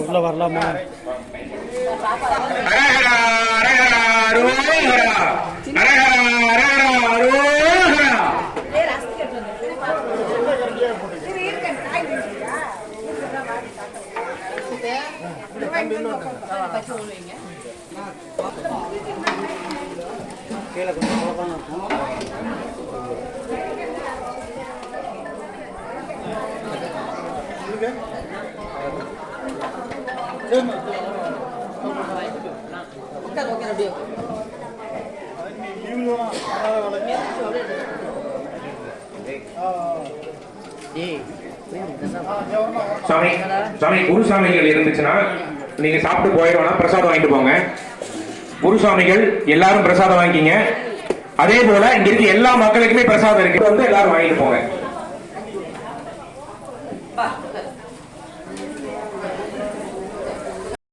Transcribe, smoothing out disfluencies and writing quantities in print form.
உள்ள வரலாமா? கீழே கொஞ்சம் குழப்பம் இருக்கும். சாமி குருசாமிகள் இருந்துச்சுன்னா நீங்க சாப்பிட்டு போயிடுவோம், பிரசாதம் வாங்கிட்டு போங்க. குருசாமிகள் எல்லாரும் பிரசாதம் வாங்கிக்கிங்க. அதே போல இங்க இருக்க எல்லா மக்களுக்குமே பிரசாதம் இருக்கு, வந்து எல்லாரும் வாங்கிட்டு போங்க.